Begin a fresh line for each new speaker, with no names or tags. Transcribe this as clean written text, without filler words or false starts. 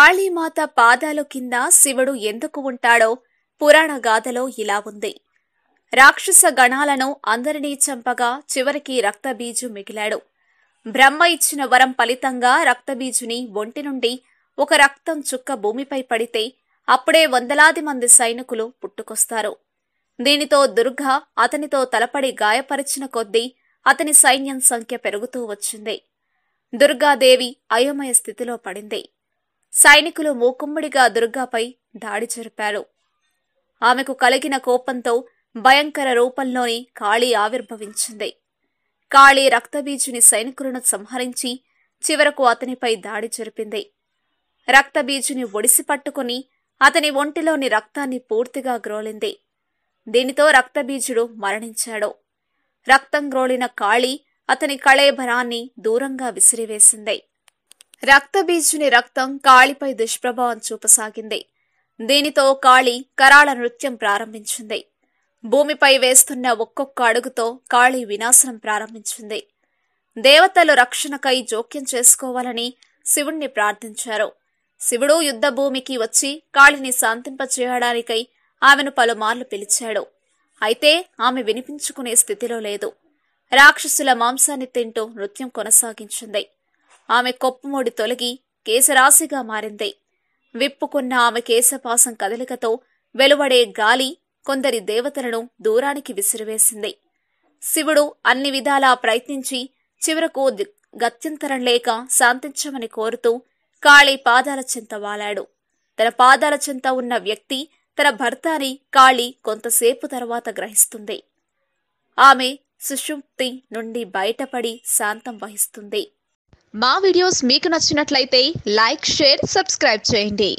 కాళీమాత పాదాలు కింద శివుడు ఎందుకు ఉంటాడో పురాణ గాథలో ఇలా ఉంది. రాక్షస గణాలను అందరినీ చంపగా చివరికి రక్తబీజు మిగిలాడు. బ్రహ్మ ఇచ్చిన వరం ఫలితంగా రక్తబీజుని ఒంటి నుండి ఒక రక్తం చుక్క భూమిపై పడితే అప్పుడే వందలాది మంది సైనికులు పుట్టుకొస్తారు. దీనితో దుర్గ అతనితో తలపడి గాయపరిచిన కొద్దీ అతని సైన్యం సంఖ్య పెరుగుతూ వచ్చింది. దుర్గాదేవి అయోమయ స్థితిలో పడింది. సైనికులు మూకుమ్మడిగా దుర్గాపై దాడి జరిపారు. ఆమెకు కలిగిన కోపంతో భయంకర రూపంలోని కాళీ ఆవిర్భవించింది. కాళీ రక్తబీజుని సైనికులను సంహరించి చివరకు అతనిపై దాడి జరిపింది. రక్తబీజుని ఒడిసి పట్టుకుని అతని ఒంటిలోని రక్తాన్ని పూర్తిగా గ్రోలింది. దీనితో రక్తబీజుడు మరణించాడు. రక్తం గ్రోలిన కాళీ అతని కళేబరాన్ని దూరంగా విసిరివేసింది. రక్తబీజుని రక్తం కాళీపై దుష్ప్రభావం చూపసాగింది. దీనితో కాళీ కరాళ నృత్యం ప్రారంభించింది. భూమిపై వేస్తున్న ఒక్కొక్క అడుగుతో కాళీ వినాశనం ప్రారంభించింది. దేవతలు రక్షణకై జోక్యం చేసుకోవాలని శివుణ్ణి ప్రార్థించారు. శివుడు యుద్ధభూమికి వచ్చి కాళీని శాంతింపచేయడానికై ఆమెను పలుమార్లు పిలిచాడు. అయితే ఆమె వినిపించుకునే స్థితిలో లేదు. రాక్షసుల మాంసాన్ని తింటూ నృత్యం కొనసాగించింది. ఆమె కొప్పుమూడి తొలగి కేశరాశిగా మారింది. విప్పుకున్న ఆమె కేశపాసం కదలికతో వెలువడే గాలి కొందరి దేవతలను దూరానికి విసిరివేసింది. శివుడు అన్ని విధాలా ప్రయత్నించి చివరకు గత్యంతరం లేక శాంతించమని కోరుతూ కాళీ పాదాల చెంత వాలాడు. తన పాదాల చెంత ఉన్న వ్యక్తి తన భర్త అని కాళీ కొంతసేపు తర్వాత గ్రహిస్తుంది. ఆమె సుషుప్తి నుండి బయటపడి శాంతం వహిస్తుంది.
మా వీడియోస్ మీకు నచ్చినట్లయితే లైక్, షేర్, సబ్స్క్రైబ్ చేయండి.